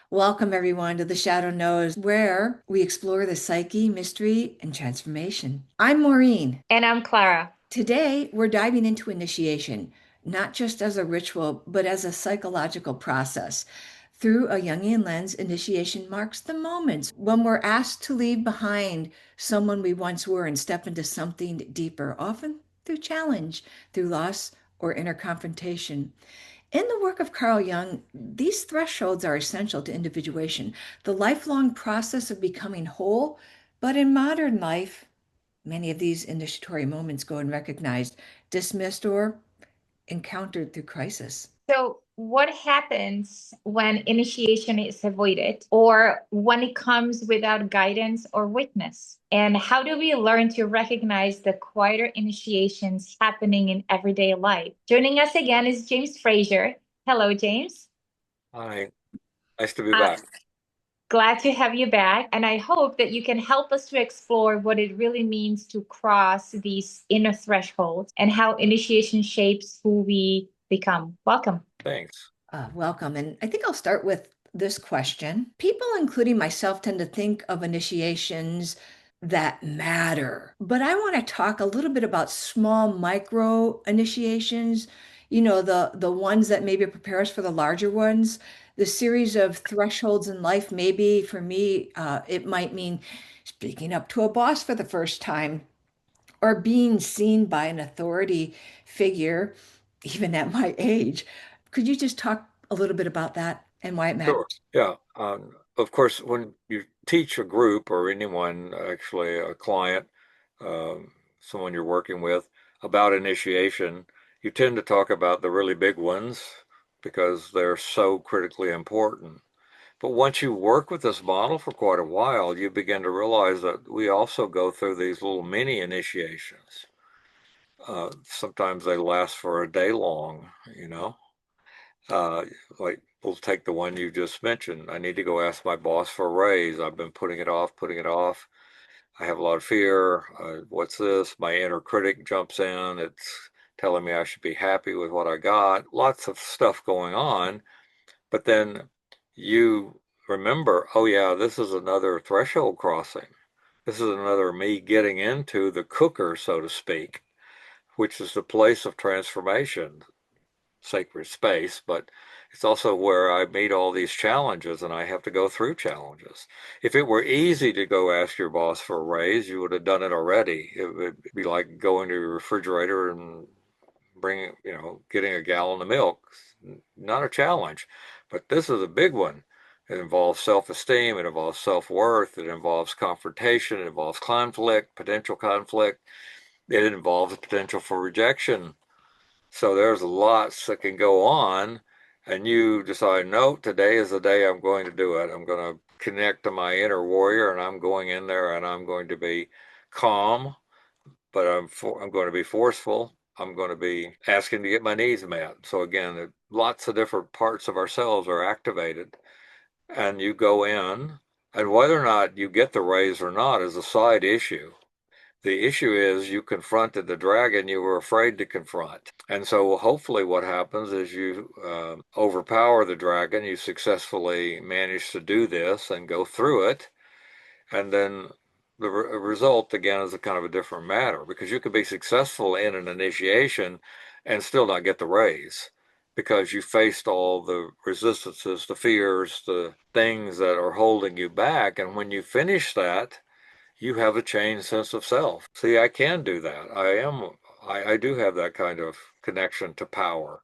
Welcome, everyone, to The Shadow Knows, where we explore the psyche, mystery, and transformation. I'm Maureen. And I'm Klara. Today, we're diving into initiation, not just as a ritual, but as a psychological process. Through a Jungian lens, initiation marks the moments when we're asked to leave behind someone we once were and step into something deeper, often through challenge, through loss, or inner confrontation. In the work of Carl Jung, these thresholds are essential to individuation, the lifelong process of becoming whole. But in modern life, many of these initiatory moments go unrecognized, dismissed, or encountered through crisis. So, what happens when initiation is avoided or when it comes without guidance or witness? And how do we learn to recognize the quieter initiations happening in everyday life? Joining us again is James Frazier. Hello, James. Hi, nice to be Uh, back. Glad to have you back. And I hope that you can help us to explore what it really means to cross these inner thresholds and how initiation shapes who we become. Welcome. Thanks. Welcome. And I think I'll start with this question. People, including myself, tend to think of initiations that matter, but I want to talk a little bit about small micro initiations, the ones that maybe prepare us for the larger ones, the series of thresholds in life. Maybe for me, it might mean speaking up to a boss for the first time or being seen by an authority figure, even at my age. Could you just talk a little bit about that and why it Sure. matters? Yeah. Of course, when you teach a group or anyone, actually a client, someone you're working with, about initiation, you tend to talk about the really big ones because they're so critically important. But once you work with this model for quite a while, you begin to realize that we also go through these little mini initiations. Sometimes they last for a day long, you know. Uh, like we'll take the one you just mentioned. I need to go ask my boss for a raise. I've been putting it off, putting it off. I have a lot of fear. What's this? My inner critic jumps in. It's telling me I should be happy with what I got. Lots of stuff going on. But then you remember, oh yeah, this is another threshold crossing. This is another me getting into the cooker, so to speak, which is the place of transformation, sacred space, but it's also where I meet all these challenges and I have to go through challenges. If it were easy to go ask your boss for a raise, you would have done it already. It would be like going to your refrigerator and bringing, getting a gallon of milk. Not a challenge, but this is a big one. It involves self-esteem, it involves self-worth, it involves confrontation, it involves conflict, potential conflict, it involves the potential for rejection. So there's lots that can go on, and you decide, no, today is the day I'm going to do it. I'm going to connect to my inner warrior, and I'm going in there, and I'm going to be calm, but I'm going to be forceful. I'm going to be asking to get my needs met. So again, lots of different parts of ourselves are activated, and you go in, and whether or not you get the raise or not is a side issue. The issue is you confronted the dragon you were afraid to confront. And so hopefully what happens is you overpower the dragon. You successfully manage to do this and go through it. And then the result, again, is a kind of a different matter because you could be successful in an initiation and still not get the raise because you faced all the resistances, the fears, the things that are holding you back. And when you finish that, you have a changed sense of self. See, I can do that. I do have that kind of connection to power.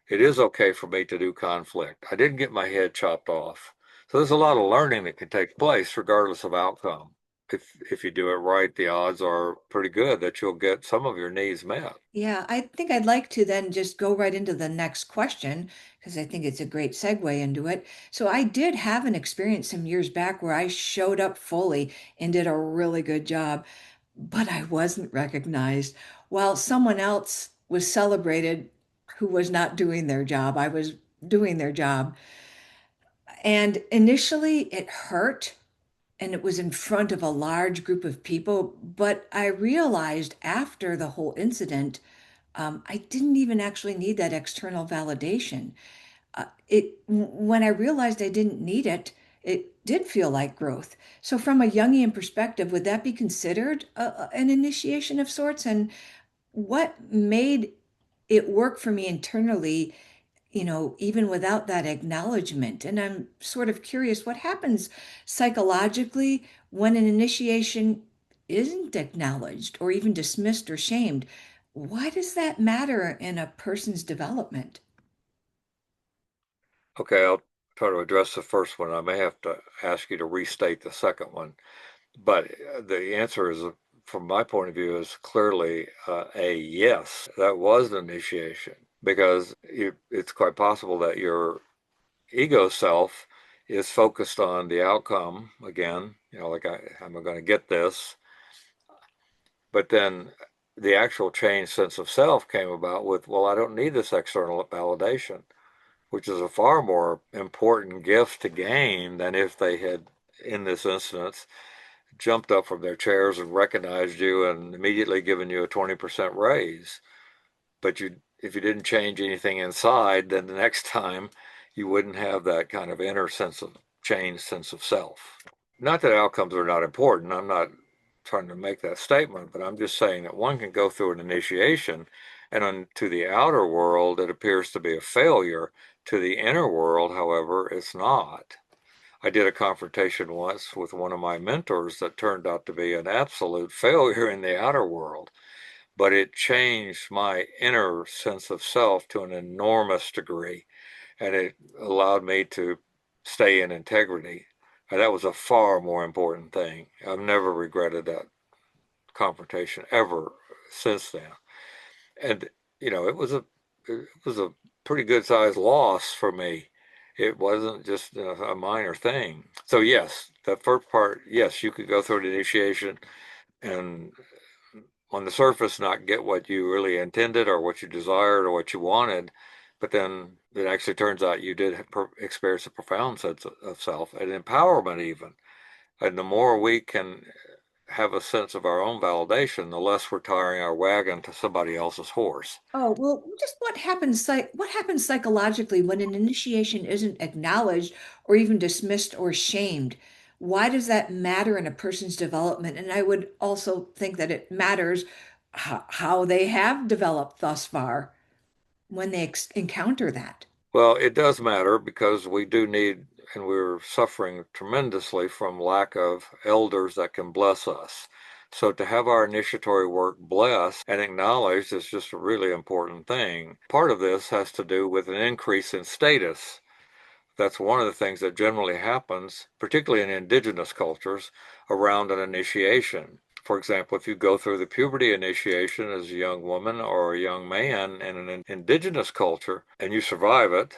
It is okay for me to do conflict. I didn't get my head chopped off. So there's a lot of learning that can take place regardless of outcome. If you do it right, the odds are pretty good that you'll get some of your needs met. Yeah, I think I'd like to then just go right into the next question because I think it's a great segue into it. So I did have an experience some years back where I showed up fully and did a really good job, but I wasn't recognized while someone else was celebrated who was not doing their job. I was doing their job. And initially it hurt and it was in front of a large group of people, but I realized after the whole incident, I didn't even actually need that external validation. When I realized I didn't need it, it did feel like growth. So, from a Jungian perspective, would that be considered an initiation of sorts? And what made it work for me internally, even without that acknowledgement? And I'm sort of curious what happens psychologically when an initiation isn't acknowledged or even dismissed or shamed. Why does that matter in a person's development? Okay, I'll try to address the first one. I may have to ask you to restate the second one, but the answer is, from my point of view, is clearly a yes. That was an initiation because it's quite possible that your ego self is focused on the outcome again, like I'm going to get this, but then the actual changed sense of self came about with, well, I don't need this external validation, which is a far more important gift to gain than if they had, in this instance, jumped up from their chairs and recognized you and immediately given you a 20% raise. But if you didn't change anything inside, then the next time you wouldn't have that kind of inner sense of changed sense of self. Not that outcomes are not important. I'm not trying to make that statement, but I'm just saying that one can go through an initiation and to the outer world, it appears to be a failure. To the inner world, however, it's not. I did a confrontation once with one of my mentors that turned out to be an absolute failure in the outer world, but it changed my inner sense of self to an enormous degree, and it allowed me to stay in integrity. And that was a far more important thing. I've never regretted that confrontation ever since then. And it was a pretty good sized loss for me. It wasn't just a minor thing. So yes, the first part, yes, you could go through an initiation and on the surface not get what you really intended or what you desired or what you wanted, but then it actually turns out you did experience a profound sense of self and empowerment even. And the more we can have a sense of our own validation, the less we're tiring our wagon to somebody else's horse. Oh, well, just what happens psychologically when an initiation isn't acknowledged or even dismissed or shamed? Why does that matter in a person's development? And I would also think that it matters how they have developed thus far when they encounter that. Well, it does matter because we do need, and we're suffering tremendously from lack of elders that can bless us. So to have our initiatory work blessed and acknowledged is just a really important thing. Part of this has to do with an increase in status. That's one of the things that generally happens, particularly in indigenous cultures, around an initiation. For example, if you go through the puberty initiation as a young woman or a young man in an indigenous culture and you survive it,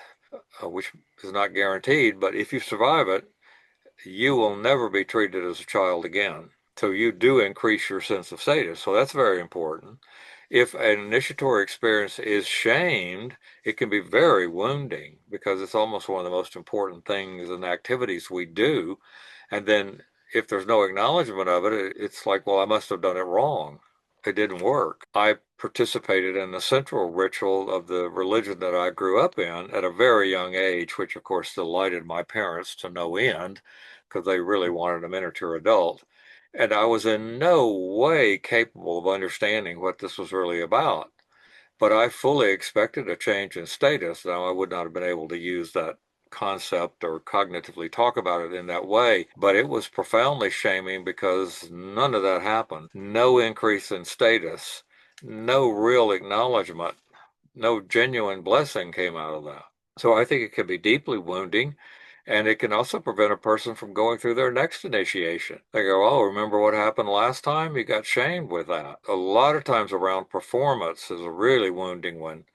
which is not guaranteed, but if you survive it, you will never be treated as a child again. So you do increase your sense of status. So that's very important. If an initiatory experience is shamed, it can be very wounding because it's almost one of the most important things and activities we do. And then if there's no acknowledgement of it, it's like, well, I must have done it wrong. It didn't work. I participated in the central ritual of the religion that I grew up in at a very young age, which of course delighted my parents to no end because they really wanted a miniature adult. And I was in no way capable of understanding what this was really about. But I fully expected a change in status. Now, I would not have been able to use that concept or cognitively talk about it in that way, but it was profoundly shaming because none of that happened. No increase in status, no real acknowledgement, no genuine blessing came out of that. So I think it can be deeply wounding. And it can also prevent a person from going through their next initiation. They go, oh, remember what happened last time? You got shamed with that. A lot of times around performance is a really wounding one.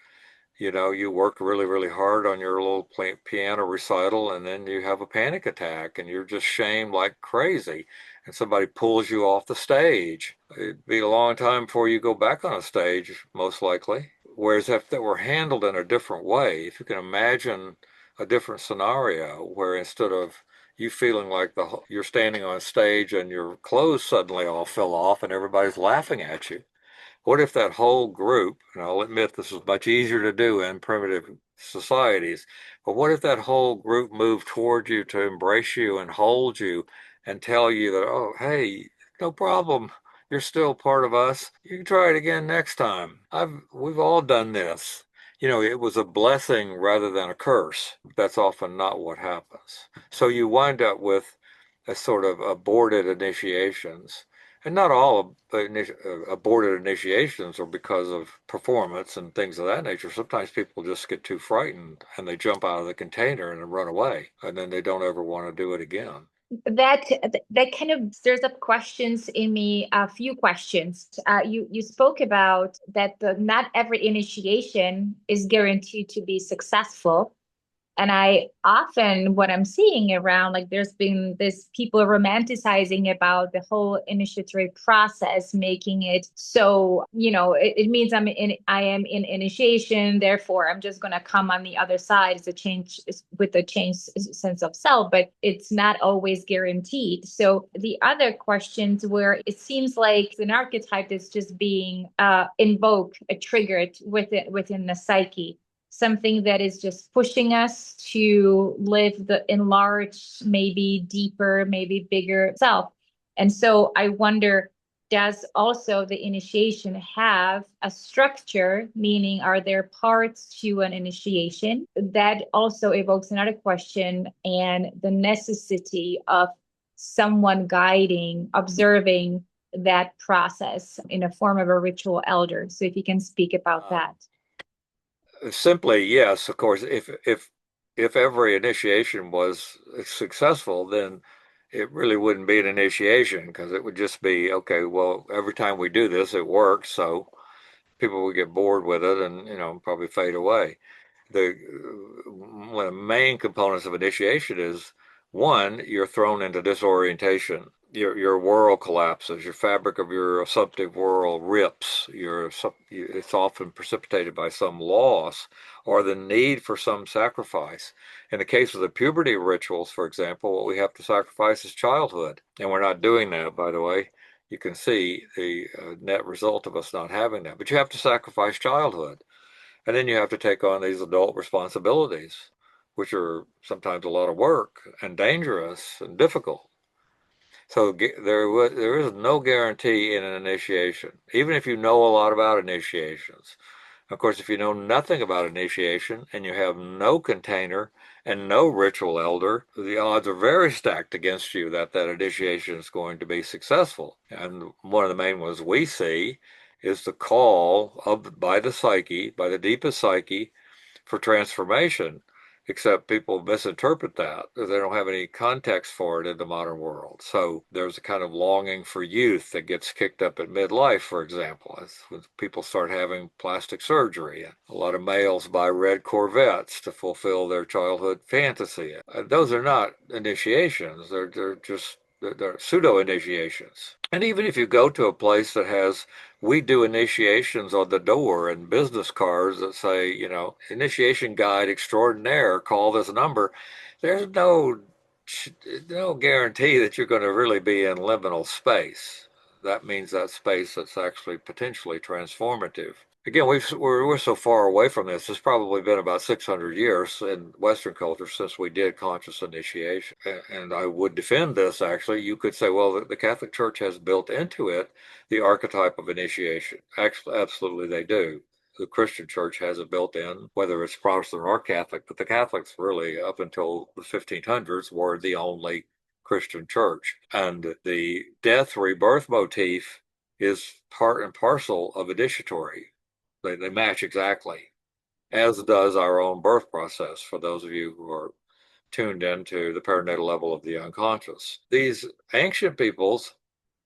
You work really, really hard on your little piano recital, and then you have a panic attack, and you're just shamed like crazy. And somebody pulls you off the stage. It'd be a long time before you go back on a stage, most likely. Whereas if that were handled in a different way, if you can imagine a different scenario where instead of you feeling like you're standing on stage and your clothes suddenly all fell off and everybody's laughing at you, What if that whole group, and I'll admit this is much easier to do in primitive societies, but what if that whole group moved toward you to embrace you and hold you and tell you that, oh, hey, no problem. You're still part of us. You can try it again next time. We've all done this. It was a blessing rather than a curse. That's often not what happens. So you wind up with a sort of aborted initiations. And not all aborted initiations are because of performance and things of that nature. Sometimes people just get too frightened and they jump out of the container and run away, and then they don't ever want to do it again. That kind of stirs up questions in me, a few questions. You spoke about that not every initiation is guaranteed to be successful. And I often, what I'm seeing around, like there's been this people romanticizing about the whole initiatory process, making it so, it means I am in initiation, therefore I'm just going to come on the other side as a change with a changed sense of self, but it's not always guaranteed. So the other questions where it seems like an archetype is just being invoked, triggered within the psyche, something that is just pushing us to live the enlarged, maybe deeper, maybe bigger self. And so I wonder, does also the initiation have a structure? Meaning, are there parts to an initiation? That also evokes another question, and the necessity of someone guiding, observing that process in a form of a ritual elder. So if you can speak about that. Simply, yes, of course, if every initiation was successful, then it really wouldn't be an initiation because it would just be, okay, well, every time we do this, it works, so people would get bored with it and, probably fade away. One of the main components of initiation is, one, you're thrown into disorientation. Your world collapses. Your fabric of your assumptive world rips. It's often precipitated by some loss or the need for some sacrifice. In the case of the puberty rituals, for example, what we have to sacrifice is childhood. And we're not doing that, by the way. You can see the net result of us not having that. But you have to sacrifice childhood. And then you have to take on these adult responsibilities, which are sometimes a lot of work and dangerous and difficult. So there is no guarantee in an initiation, even if you know a lot about initiations. Of course, if you know nothing about initiation and you have no container and no ritual elder, the odds are very stacked against you that initiation is going to be successful. And one of the main ones we see is the call by the psyche, by the deepest psyche, for transformation, except people misinterpret that. They don't have any context for it in the modern world. So there's a kind of longing for youth that gets kicked up at midlife, for example, as when people start having plastic surgery. A lot of males buy red Corvettes to fulfill their childhood fantasy. Those are not initiations. They're pseudo initiations. And even if you go to a place that has, we do initiations on the door and business cards that say, initiation guide extraordinaire, call this number. There's no guarantee that you're going to really be in liminal space. That means that space that's actually potentially transformative. Again, we're so far away from this. It's probably been about 600 years in Western culture since we did conscious initiation. And I would defend this, actually. You could say, well, the Catholic Church has built into it the archetype of initiation. Actually, absolutely they do. The Christian Church has it built in, whether it's Protestant or Catholic, but the Catholics really, up until the 1500s, were the only Christian church. And the death rebirth motif is part and parcel of initiatory. They match exactly, as does our own birth process for those of you who are tuned into the perinatal level of the unconscious. These ancient peoples,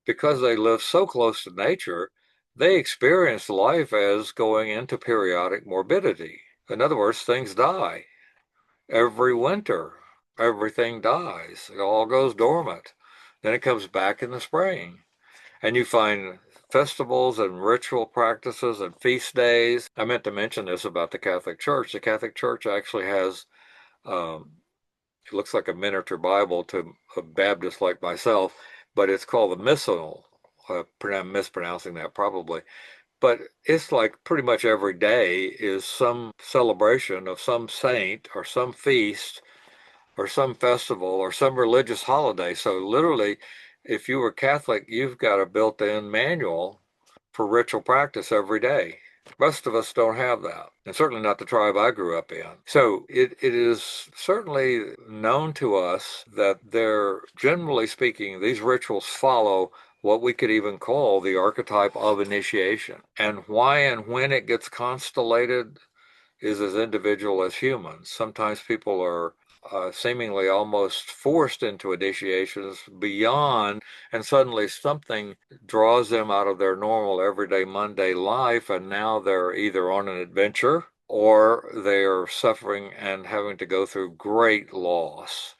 because they live so close to nature, they experienced life as going into periodic morbidity. In other words, things die. Every winter, everything dies. It all goes dormant. Then it comes back in the spring. And you find festivals and ritual practices and feast days. I meant to mention this about the Catholic Church. The Catholic Church actually has, it looks like a miniature Bible to a Baptist like myself, but it's called the Missional. I'm mispronouncing that probably. But it's like pretty much every day is some celebration of some saint or some feast or some festival or some religious holiday. So literally, if you were Catholic, you've got a built-in manual for ritual practice every day. Most of us don't have that, and certainly not the tribe I grew up in. So it is certainly known to us that they're, generally speaking, these rituals follow what we could even call the archetype of initiation. And why and when it gets constellated is as individual as humans. Sometimes people are seemingly almost forced into initiations beyond, and suddenly something draws them out of their normal, everyday, Monday life, and now they're either on an adventure or they are suffering and having to go through great loss.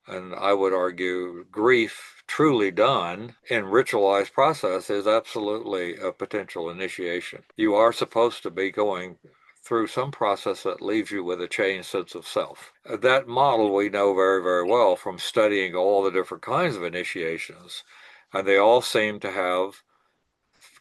And I would argue grief truly done in ritualized process is absolutely a potential initiation. You are supposed to be going through some process that leaves you with a changed sense of self. That model we know very, very well from studying all the different kinds of initiations, and they all seem to have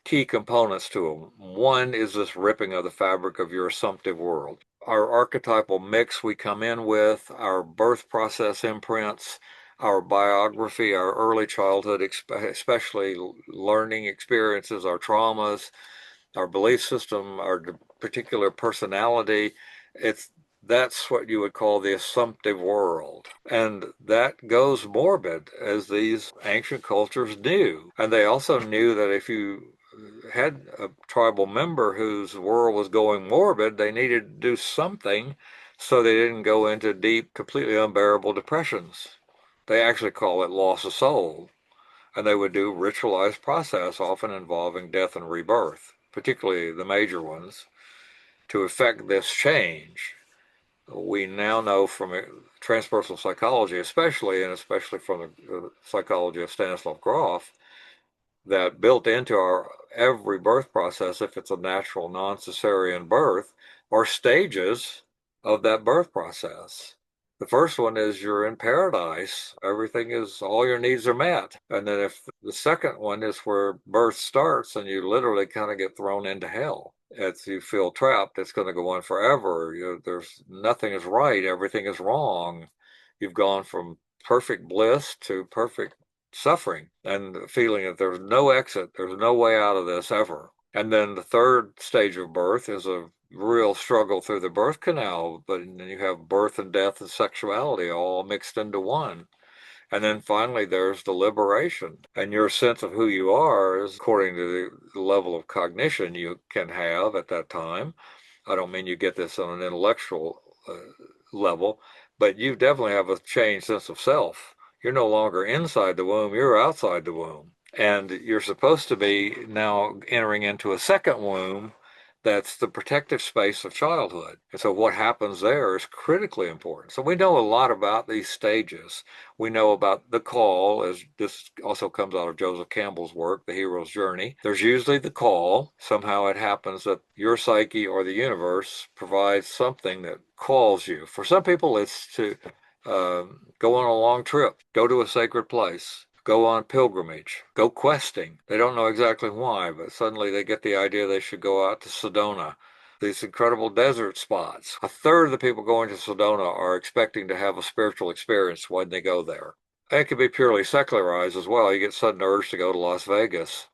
key components to them. One is this ripping of the fabric of your assumptive world. Our archetypal mix we come in with, our birth process imprints, our biography, our early childhood, especially learning experiences, our traumas, our belief system, our particular personality. That's what you would call the assumptive world. And that goes morbid, as these ancient cultures knew. And they also knew that if you had a tribal member whose world was going morbid, they needed to do something so they didn't go into deep, completely unbearable depressions. They actually call it loss of soul. And they would do ritualized process, often involving death and rebirth, particularly the major ones, to effect this change. We now know from transpersonal psychology, especially, and especially from the psychology of Stanislav Grof, that built into our every birth process, if it's a natural non-cesarean birth, are stages of that birth process. The first one is you're in paradise. Everything is, all your needs are met. And then if the second one is where birth starts and you literally kind of get thrown into hell. As you feel trapped, it's going to go on forever. There's nothing is right. Everything is wrong. You've gone from perfect bliss to perfect suffering and feeling that there's no exit, there's no way out of this ever. And then the third stage of birth is a real struggle through the birth canal, but then you have birth and death and sexuality all mixed into one. And then finally, there's the liberation. And your sense of who you are is according to the level of cognition you can have at that time. I don't mean you get this on an intellectual level, but you definitely have a changed sense of self. You're no longer inside the womb, you're outside the womb. And you're supposed to be now entering into a second womb that's the protective space of childhood. And so what happens there is critically important. So we know a lot about these stages. We know about the call, as this also comes out of Joseph Campbell's work, The Hero's Journey. There's usually the call. Somehow it happens that your psyche or the universe provides something that calls you. For some people, it's to go on a long trip, go to a sacred place, go on pilgrimage, go questing. They don't know exactly why, but suddenly they get the idea they should go out to Sedona, these incredible desert spots. A third of the people going to Sedona are expecting to have a spiritual experience when they go there. It can be purely secularized as well. You get sudden urge to go to Las Vegas.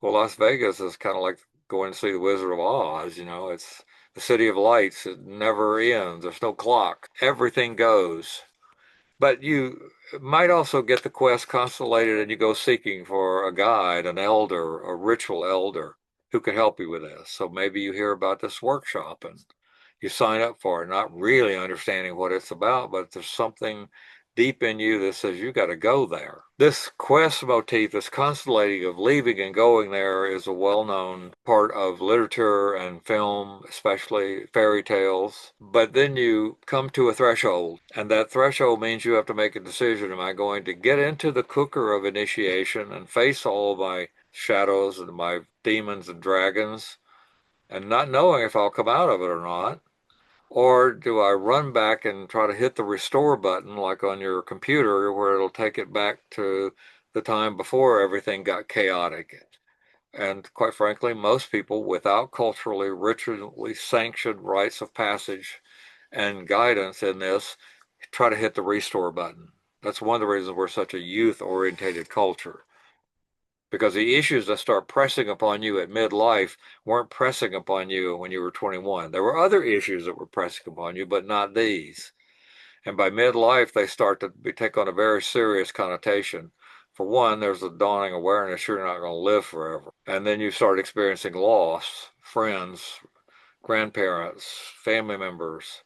Well, Las Vegas is kind of like going to see the Wizard of Oz, it's the city of lights. It never ends. There's no clock. Everything goes. But you might also get the quest constellated and you go seeking for a guide, an elder, a ritual elder who can help you with this. So maybe you hear about this workshop and you sign up for it, not really understanding what it's about, but there's something deep in you that says you got to go there. This quest motif, this constellating of leaving and going there, is a well-known part of literature and film, especially fairy tales. But then you come to a threshold, and that threshold means you have to make a decision. Am I going to get into the cooker of initiation and face all of my shadows and my demons and dragons, and not knowing if I'll come out of it or not? Or do I run back and try to hit the restore button like on your computer where it'll take it back to the time before everything got chaotic? And quite frankly, most people without culturally, ritually sanctioned rites of passage and guidance in this try to hit the restore button. That's one of the reasons we're such a youth-orientated culture. Because the issues that start pressing upon you at midlife weren't pressing upon you when you were 21. There were other issues that were pressing upon you, but not these. And by midlife, they start to take on a very serious connotation. For one, there's a dawning awareness you're not going to live forever. And then you start experiencing loss, friends, grandparents, family members.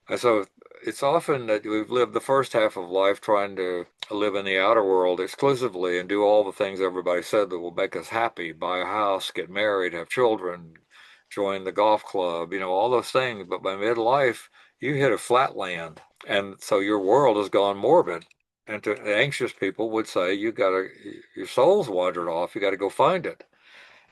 And so it's often that we've lived the first half of life trying to live in the outer world exclusively and do all the things everybody said that will make us happy, buy a house, get married, have children, join the golf club, all those things. But by midlife, you hit a flat land. And so your world has gone morbid. And to anxious people would say, your soul's wandered off, you got to go find it.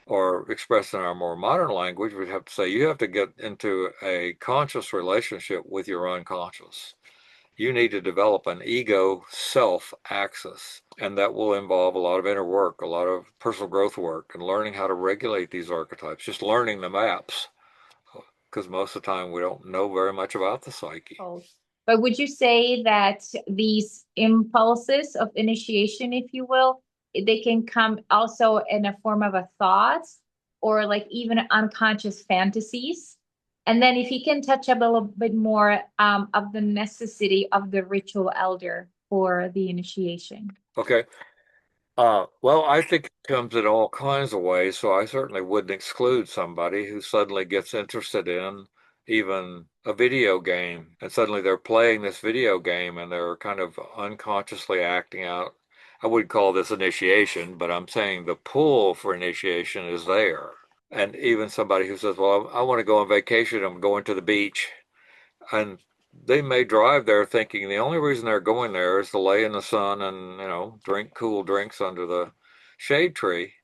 Or expressed in our more modern language, we'd have to say you have to get into a conscious relationship with your unconscious. You need to develop an ego self axis, and that will involve a lot of inner work, a lot of personal growth work, and learning how to regulate these archetypes, just learning the maps, because most of the time we don't know very much about the psyche. But would you say that these impulses of initiation, if you will, they can come also in a form of a thought or like even unconscious fantasies? And then if you can touch up a little bit more of the necessity of the ritual elder for the initiation. Okay. Well, I think it comes in all kinds of ways, so I certainly wouldn't exclude somebody who suddenly gets interested in even a video game, and suddenly they're playing this video game and they're kind of unconsciously acting out. I wouldn't call this initiation, but I'm saying the pull for initiation is there. And even somebody who says, well, I want to go on vacation, I'm going to the beach. And they may drive there thinking the only reason they're going there is to lay in the sun and, drink cool drinks under the shade tree.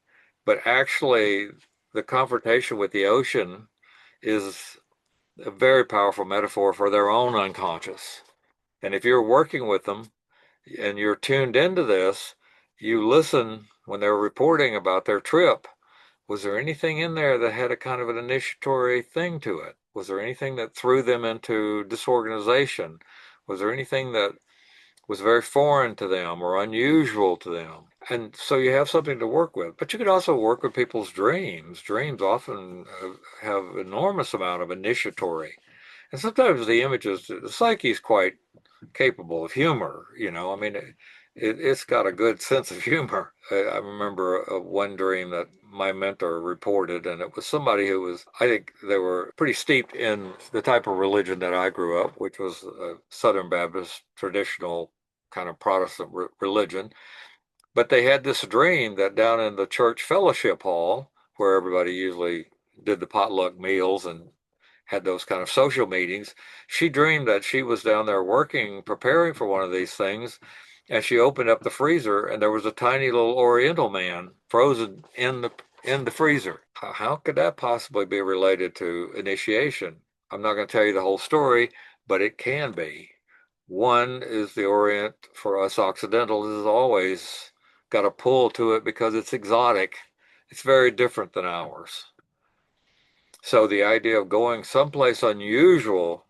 But actually, the confrontation with the ocean is a very powerful metaphor for their own unconscious. And if you're working with them and you're tuned into this, you listen when they're reporting about their trip. Was there anything in there that had a kind of an initiatory thing to it? Was there anything that threw them into disorganization? Was there anything that was very foreign to them or unusual to them? And so you have something to work with. But you could also work with people's dreams. Dreams often have enormous amount of initiatory. And sometimes the images, the psyche is quite capable of humor. I mean, it's got a good sense of humor. I remember one dream that my mentor reported, and it was somebody who was, I think they were pretty steeped in the type of religion that I grew up, which was a Southern Baptist traditional kind of Protestant religion. But they had this dream that down in the church fellowship hall, where everybody usually did the potluck meals and had those kind of social meetings, she dreamed that she was down there working, preparing for one of these things, and she opened up the freezer and there was a tiny little Oriental man frozen in the freezer. How could that possibly be related to initiation? I'm not going to tell you the whole story, but it can be. One is the Orient for us Occidentals has always got a pull to it because it's exotic. It's very different than ours. So the idea of going someplace unusual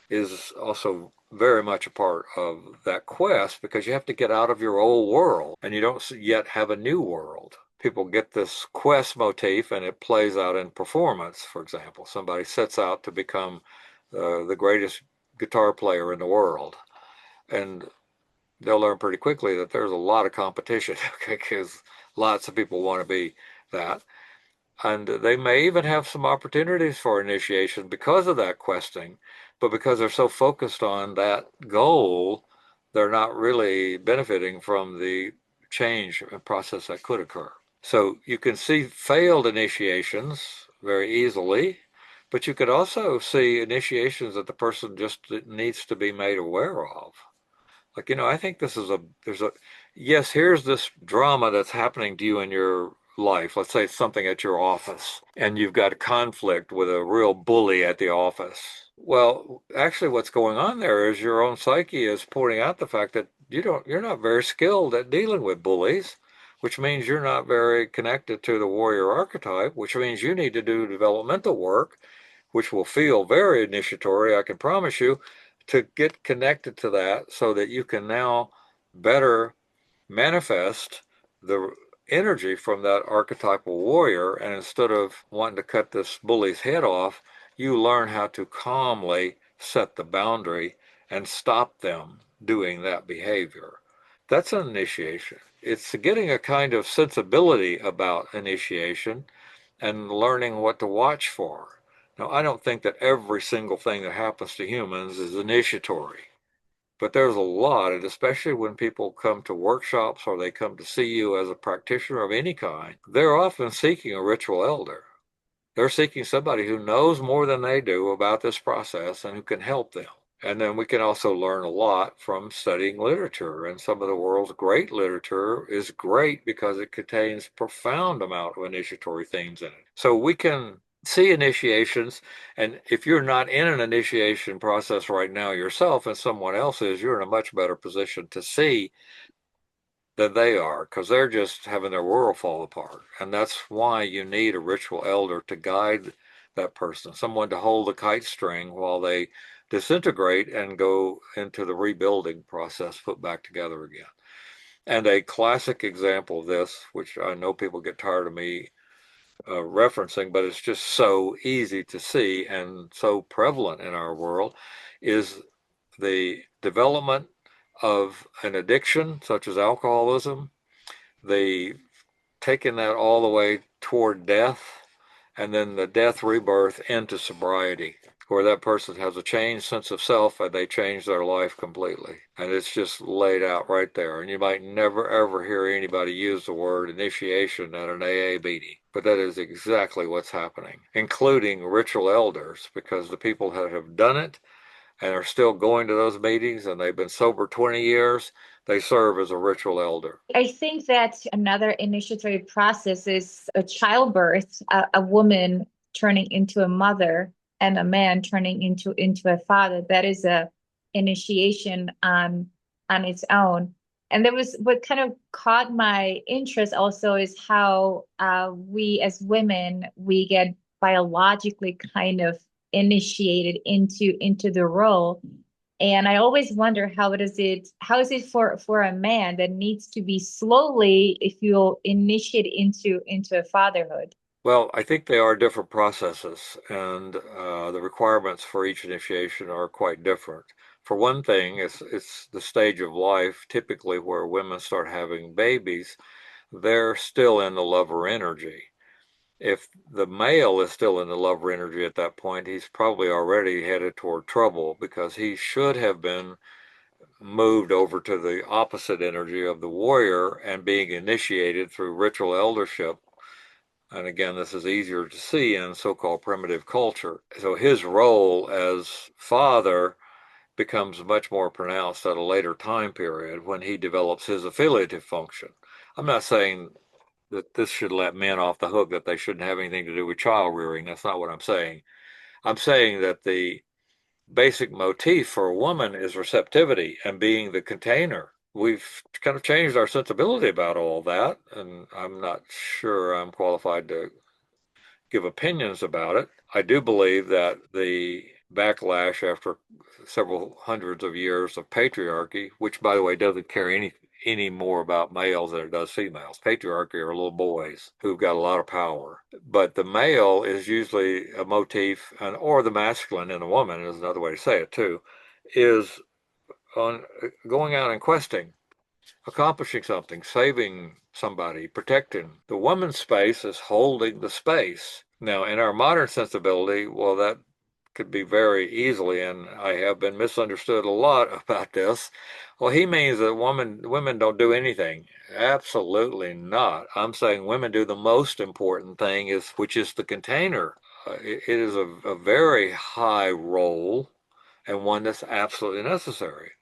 is also very much a part of that quest because you have to get out of your old world and you don't yet have a new world. People get this quest motif and it plays out in performance. For example, somebody sets out to become the greatest guitar player in the world, and they'll learn pretty quickly that there's a lot of competition because lots of people want to be that. And they may even have some opportunities for initiation because of that questing, but because they're so focused on that goal, they're not really benefiting from the change process that could occur. So you can see failed initiations very easily, but you could also see initiations that the person just needs to be made aware of. Like, I think yes, here's this drama that's happening to you in your life. Let's say it's something at your office and you've got a conflict with a real bully at the office. Well, actually what's going on there is your own psyche is pointing out the fact that you're not very skilled at dealing with bullies. which means you're not very connected to the warrior archetype, which means you need to do developmental work, which will feel very initiatory, I can promise you, to get connected to that so that you can now better manifest the energy from that archetypal warrior. And instead of wanting to cut this bully's head off, you learn how to calmly set the boundary and stop them doing that behavior. That's an initiation. It's getting a kind of sensibility about initiation and learning what to watch for. Now, I don't think that every single thing that happens to humans is initiatory, but there's a lot, and especially when people come to workshops or they come to see you as a practitioner of any kind, they're often seeking a ritual elder. They're seeking somebody who knows more than they do about this process and who can help them. And then we can also learn a lot from studying literature. And some of the world's great literature is great because it contains profound amount of initiatory themes in it. So we can see initiations, and if you're not in an initiation process right now yourself and someone else is, you're in a much better position to see than they are, because they're just having their world fall apart. And that's why you need a ritual elder to guide that person, someone to hold the kite string while they disintegrate and go into the rebuilding process, put back together again. And a classic example of this, which I know people get tired of me referencing, but it's just so easy to see and so prevalent in our world, is the development of an addiction such as alcoholism, the taking that all the way toward death, and then the death rebirth into sobriety, where that person has a changed sense of self and they change their life completely. And it's just laid out right there. And you might never ever hear anybody use the word initiation at an AA meeting, but that is exactly what's happening, including ritual elders, because the people that have done it and are still going to those meetings and they've been sober 20 years, they serve as a ritual elder. I think that another initiatory process is a childbirth, a woman turning into a mother and a man turning into a father. That is a initiation on its own. And there was what kind of caught my interest also is how we as women, we get biologically kind of initiated into the role. And I always wonder how is it for a man that needs to be slowly, if you'll initiate into a fatherhood? Well, I think they are different processes, and the requirements for each initiation are quite different. For one thing, it's the stage of life typically where women start having babies. They're still in the lover energy. If the male is still in the lover energy at that point, he's probably already headed toward trouble because he should have been moved over to the opposite energy of the warrior and being initiated through ritual eldership. And again, this is easier to see in so-called primitive culture. So his role as father becomes much more pronounced at a later time period when he develops his affiliative function. I'm not saying that this should let men off the hook, that they shouldn't have anything to do with child rearing. That's not what I'm saying. I'm saying that the basic motif for a woman is receptivity and being the container. We've kind of changed our sensibility about all that, and I'm not sure I'm qualified to give opinions about it. I do believe that the backlash after several hundreds of years of patriarchy, which by the way doesn't care any more about males than it does females. Patriarchy are little boys who've got a lot of power. But the male is usually a motif, or the masculine in a woman is another way to say it too, is on going out and questing, accomplishing something, saving somebody, protecting. The woman's space is holding the space. Now, in our modern sensibility, well, that could be very easily, and I have been misunderstood a lot about this. Well, he means that women don't do anything. Absolutely not. I'm saying women do the most important thing, which is the container. It is a very high role and one that's absolutely necessary.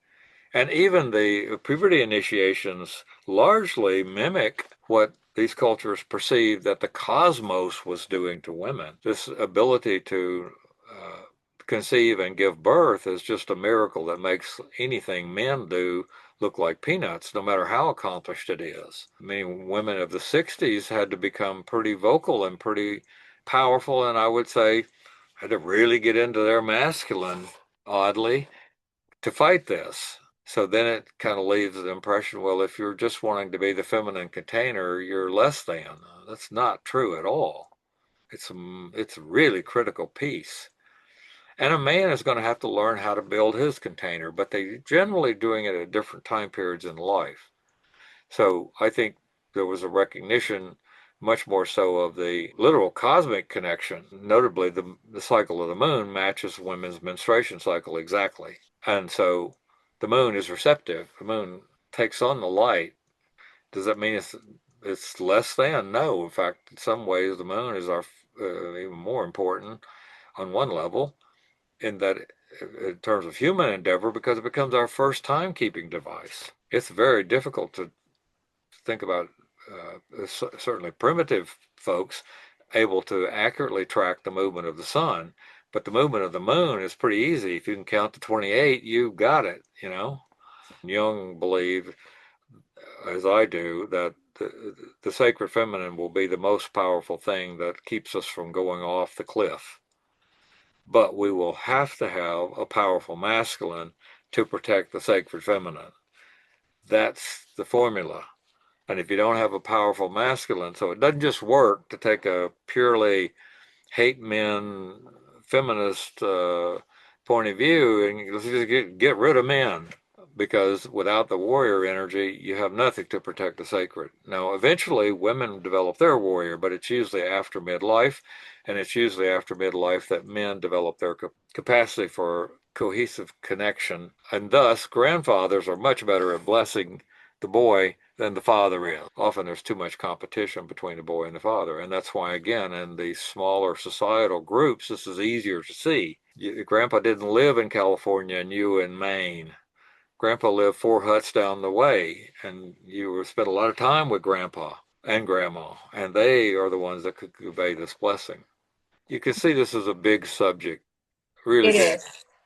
And even the puberty initiations largely mimic what these cultures perceived that the cosmos was doing to women. This ability to conceive and give birth is just a miracle that makes anything men do look like peanuts, no matter how accomplished it is. I mean, women of the 60s had to become pretty vocal and pretty powerful, and I would say had to really get into their masculine, oddly, to fight this. So then it kind of leaves the impression, well, if you're just wanting to be the feminine container, you're less than. That's not true at all. It's a really critical piece. And a man is going to have to learn how to build his container, but they generally doing it at different time periods in life. So I think there was a recognition much more so of the literal cosmic connection. Notably, the cycle of the moon matches women's menstruation cycle exactly. And so the moon is receptive. The moon takes on the light. Does that mean it's less than? No. In fact, in some ways, the moon is our even more important on one level in that in terms of human endeavor because it becomes our first timekeeping device. It's very difficult to think about certainly primitive folks able to accurately track the movement of the sun, but the movement of the moon is pretty easy. If you can count to 28, you've got it, you know. Jung believed, as I do, that the sacred feminine will be the most powerful thing that keeps us from going off the cliff. But we will have to have a powerful masculine to protect the sacred feminine. That's the formula. And if you don't have a powerful masculine, so it doesn't just work to take a purely hate men, feminist point of view and let's just get rid of men. Because without the warrior energy, you have nothing to protect the sacred. Now, eventually, women develop their warrior, but it's usually after midlife, and it's usually after midlife that men develop their capacity for cohesive connection. And thus, grandfathers are much better at blessing the boy than the father is. Often there's too much competition between the boy and the father, and that's why, again, in these smaller societal groups, this is easier to see. Grandpa didn't live in California and you in Maine. Grandpa lived 4 huts down the way, and you spent a lot of time with Grandpa and Grandma, and they are the ones that could convey this blessing. You can see this is a big subject, really It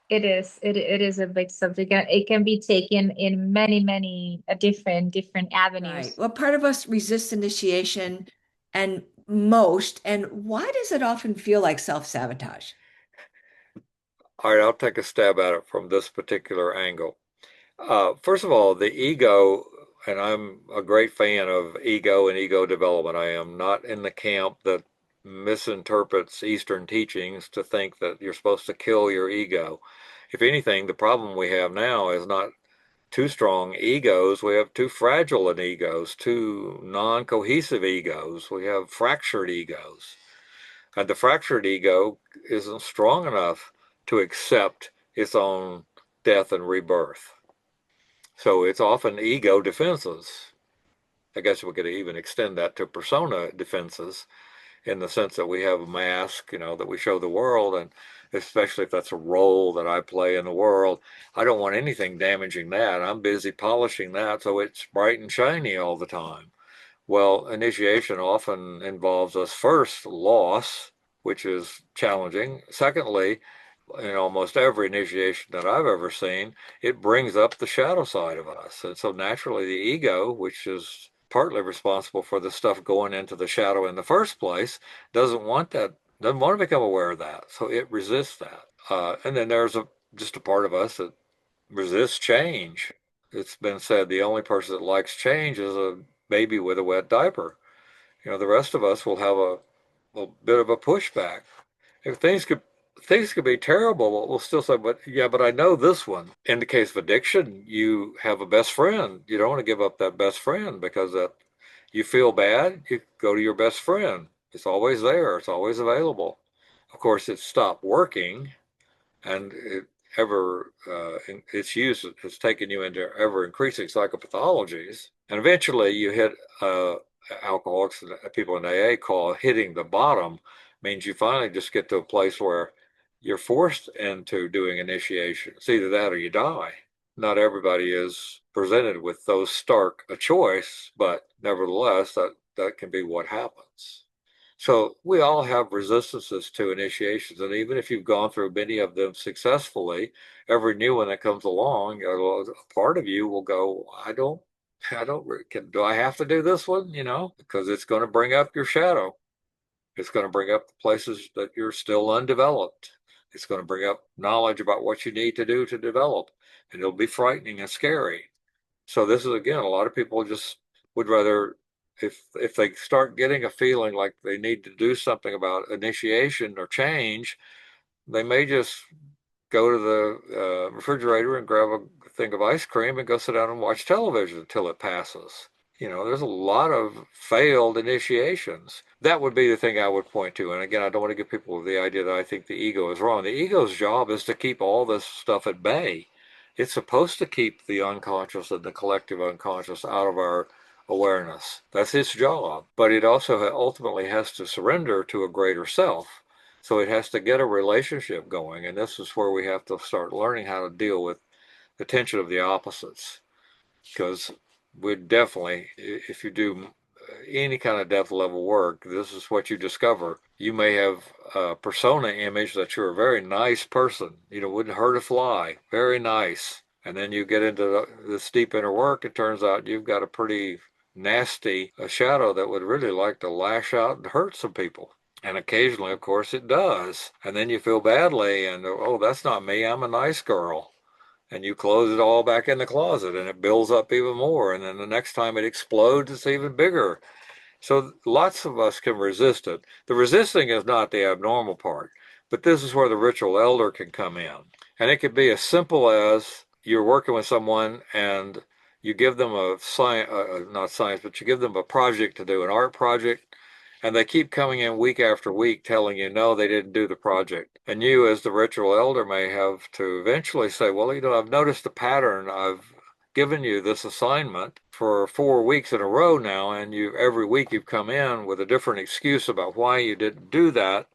big. is. It is a big subject, and it can be taken in many different Right. avenues. Well, part of us resists initiation and why does it often feel like self-sabotage? All right, I'll take a stab at it from this particular angle. First of all, the ego, and I'm a great fan of ego and ego development. I am not in the camp that misinterprets Eastern teachings to think that you're supposed to kill your ego. If anything, the problem we have now is not two strong egos. We have too fragile an egos, two non-cohesive egos. We have fractured egos. And the fractured ego isn't strong enough to accept its own death and rebirth. So it's often ego defenses. I guess we could even extend that to persona defenses in the sense that we have a mask, that we show the world, and especially if that's a role that I play in the world, I don't want anything damaging that. I'm busy polishing that so it's bright and shiny all the time. Well, initiation often involves us first loss, which is challenging. Secondly, in almost every initiation that I've ever seen, it brings up the shadow side of us. And so naturally, the ego, which is partly responsible for the stuff going into the shadow in the first place, doesn't want that, doesn't want to become aware of that. So it resists that. And then there's just a part of us that resists change. It's been said the only person that likes change is a baby with a wet diaper. The rest of us will have a bit of a pushback. If things could be terrible, but we'll still say, but yeah, but I know this one. In the case of addiction, you have a best friend. You don't want to give up that best friend because that you feel bad, you go to your best friend. It's always there, it's always available. Of course, it stopped working and its use has taken you into ever increasing psychopathologies. And eventually you hit alcoholics, people in AA call hitting the bottom, means you finally just get to a place where you're forced into doing initiation. It's either that or you die. Not everybody is presented with those stark a choice, but nevertheless, that can be what happens. So we all have resistances to initiations, and even if you've gone through many of them successfully, every new one that comes along, a part of you will go, do I have to do this one? Because it's going to bring up your shadow. It's going to bring up the places that you're still undeveloped. It's going to bring up knowledge about what you need to do to develop, and it'll be frightening and scary. So this is, again, a lot of people just would rather, if they start getting a feeling like they need to do something about initiation or change, they may just go to the refrigerator and grab a thing of ice cream and go sit down and watch television until it passes. There's a lot of failed initiations. That would be the thing I would point to. And again, I don't want to give people the idea that I think the ego is wrong. The ego's job is to keep all this stuff at bay. It's supposed to keep the unconscious and the collective unconscious out of our awareness. That's its job. But it also ultimately has to surrender to a greater self. So it has to get a relationship going. And this is where we have to start learning how to deal with the tension of the opposites. Because we definitely, if you do any kind of depth level work, this is what you discover. You may have a persona image that you're a very nice person, wouldn't hurt a fly, very nice. And then you get into this deep inner work, it turns out you've got a pretty nasty shadow that would really like to lash out and hurt some people. And occasionally, of course, it does. And then you feel badly and, oh, that's not me, I'm a nice girl. And you close it all back in the closet and it builds up even more. And then the next time it explodes, it's even bigger. So lots of us can resist it. The resisting is not the abnormal part, but this is where the ritual elder can come in. And it could be as simple as you're working with someone and you give them a science, not science, but you give them a project to do, an art project, and they keep coming in week after week telling you, no, they didn't do the project. And you, as the ritual elder, may have to eventually say, well, I've noticed a pattern. I've given you this assignment for 4 weeks in a row now, and every week you've come in with a different excuse about why you didn't do that.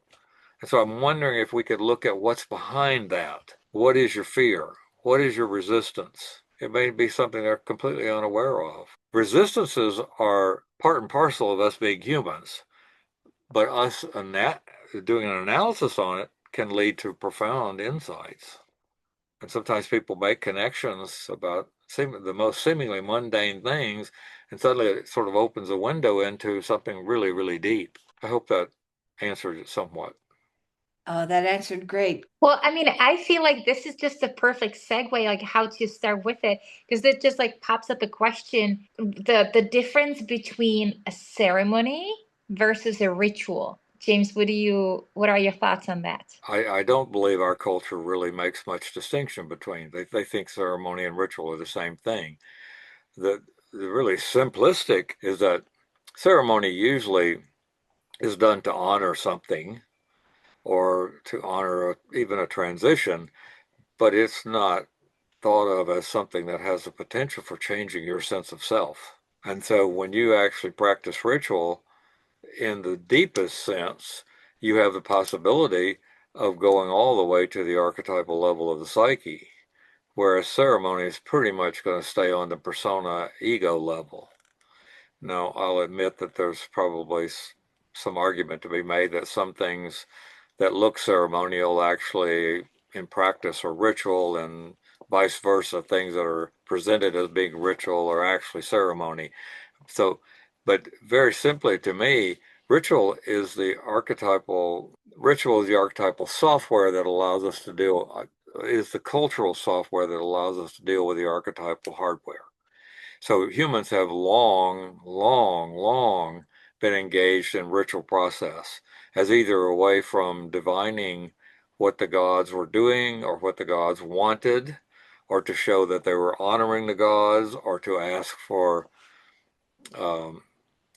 And so I'm wondering if we could look at what's behind that. What is your fear? What is your resistance? It may be something they're completely unaware of. Resistances are part and parcel of us being humans. But us doing an analysis on it can lead to profound insights. And sometimes people make connections about the most seemingly mundane things, and suddenly it sort of opens a window into something really, really deep. I hope that answers it somewhat. Oh, that answered great. Well, I mean, I feel like this is just a perfect segue, like how to start with it, because it just like pops up a question, the difference between a ceremony versus a ritual. James, what are your thoughts on that? I don't believe our culture really makes much distinction between. They think ceremony and ritual are the same thing. The really simplistic is that ceremony usually is done to honor something or to honor even a transition, but it's not thought of as something that has the potential for changing your sense of self. And so when you actually practice ritual in the deepest sense, you have the possibility of going all the way to the archetypal level of the psyche, whereas ceremony is pretty much going to stay on the persona ego level. Now, I'll admit that there's probably some argument to be made that some things that look ceremonial actually in practice are ritual, and vice versa, things that are presented as being ritual are actually ceremony. So, but very simply to me, ritual is the archetypal software that allows us to deal, is the cultural software that allows us to deal with the archetypal hardware. So humans have long, long, long been engaged in ritual process as either a way from divining what the gods were doing or what the gods wanted, or to show that they were honoring the gods, or to ask for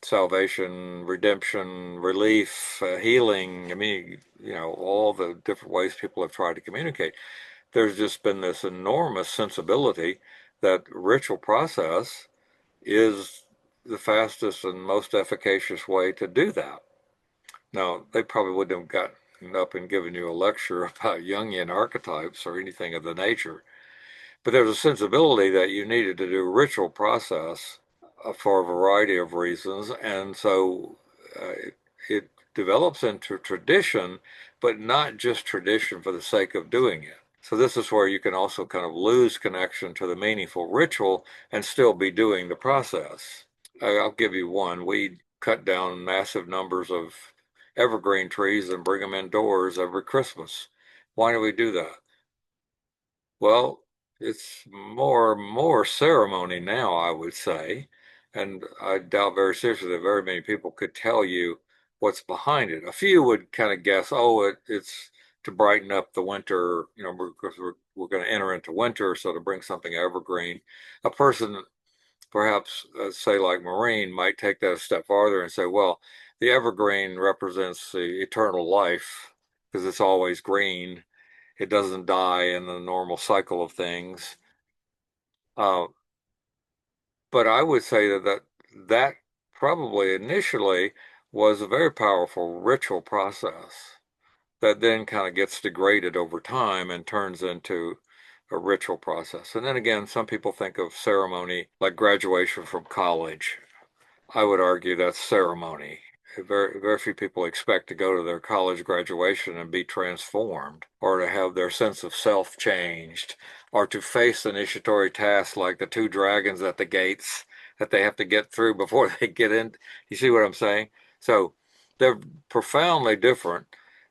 salvation, redemption, relief, healing. I mean, all the different ways people have tried to communicate. There's just been this enormous sensibility that ritual process is the fastest and most efficacious way to do that. Now, they probably wouldn't have gotten up and given you a lecture about Jungian archetypes or anything of the nature, but there's a sensibility that you needed to do ritual process for a variety of reasons, and so it develops into tradition, but not just tradition for the sake of doing it. So this is where you can also kind of lose connection to the meaningful ritual and still be doing the process. I'll give you one. We cut down massive numbers of evergreen trees and bring them indoors every Christmas. Why do we do that? Well, it's more ceremony now, I would say, and I doubt very seriously that very many people could tell you what's behind it. A few would kind of guess, oh, it's to brighten up the winter, because we're going to enter into winter, so to bring something evergreen. A person, perhaps, say like Maureen, might take that a step farther and say, well, the evergreen represents the eternal life because it's always green. It doesn't die in the normal cycle of things. But I would say that probably initially was a very powerful ritual process that then kind of gets degraded over time and turns into a ritual process. And then again, some people think of ceremony like graduation from college. I would argue that's ceremony. Very, very few people expect to go to their college graduation and be transformed, or to have their sense of self changed, or to face initiatory tasks like the two dragons at the gates that they have to get through before they get in. You see what I'm saying? So they're profoundly different.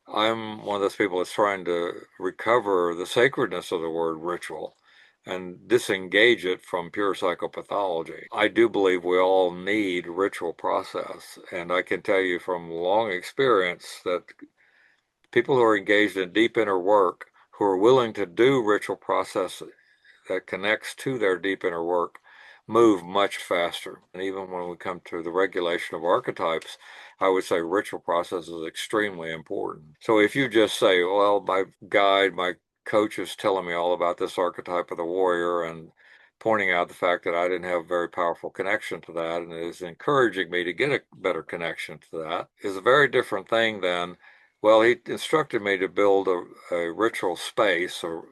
I'm one of those people that's trying to recover the sacredness of the word ritual and disengage it from pure psychopathology. I do believe we all need ritual process, and I can tell you from long experience that people who are engaged in deep inner work, who are willing to do ritual process that connects to their deep inner work, move much faster. And even when we come to the regulation of archetypes, I would say ritual process is extremely important. So if you just say, well, my guide, my coach is telling me all about this archetype of the warrior and pointing out the fact that I didn't have a very powerful connection to that and is encouraging me to get a better connection to that, is a very different thing than, well, he instructed me to build a ritual space, or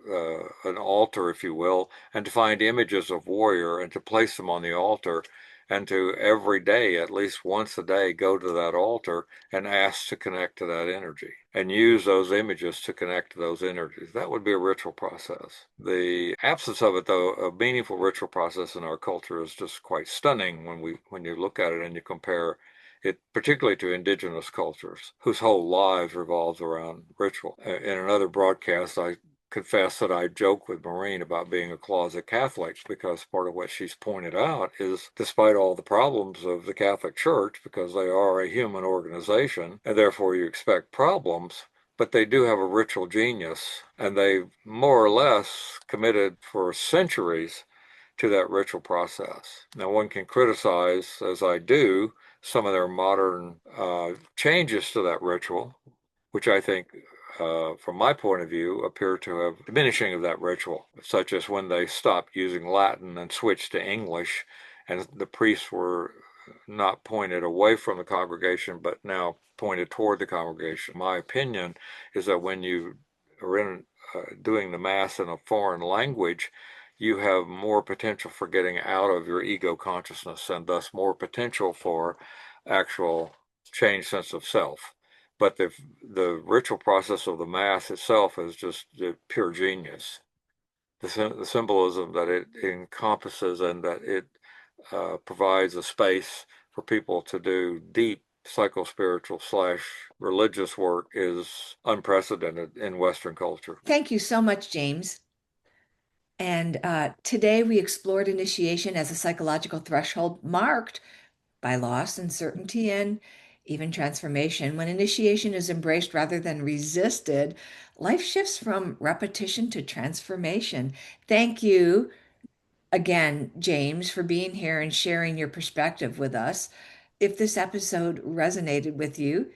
an altar, if you will, and to find images of warrior and to place them on the altar, and to every day, at least once a day, go to that altar and ask to connect to that energy and use those images to connect to those energies. That would be a ritual process. The absence of it, though, a meaningful ritual process in our culture is just quite stunning when you look at it and you compare it particularly to indigenous cultures whose whole lives revolves around ritual. In another broadcast, I confess that I joke with Maureen about being a closet Catholic, because part of what she's pointed out is, despite all the problems of the Catholic Church, because they are a human organization and therefore you expect problems, but they do have a ritual genius, and they more or less committed for centuries to that ritual process. Now, one can criticize, as I do, some of their modern changes to that ritual, which I think, from my point of view, appear to have diminishing of that ritual, such as when they stopped using Latin and switched to English, and the priests were not pointed away from the congregation, but now pointed toward the congregation. My opinion is that when you are in doing the Mass in a foreign language, you have more potential for getting out of your ego consciousness, and thus more potential for actual changed sense of self. But the ritual process of the Mass itself is just pure genius. The symbolism that it encompasses, and that it provides a space for people to do deep psycho-spiritual / religious work, is unprecedented in Western culture. Thank you so much, James. And today we explored initiation as a psychological threshold marked by loss, uncertainty, and even transformation. When initiation is embraced rather than resisted, life shifts from repetition to transformation. Thank you again, James, for being here and sharing your perspective with us. If this episode resonated with you,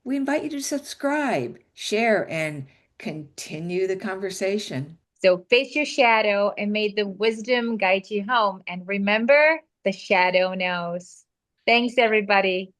we invite you to subscribe, share, and continue the conversation. So face your shadow and may the wisdom guide you home. And remember, the shadow knows. Thanks, everybody.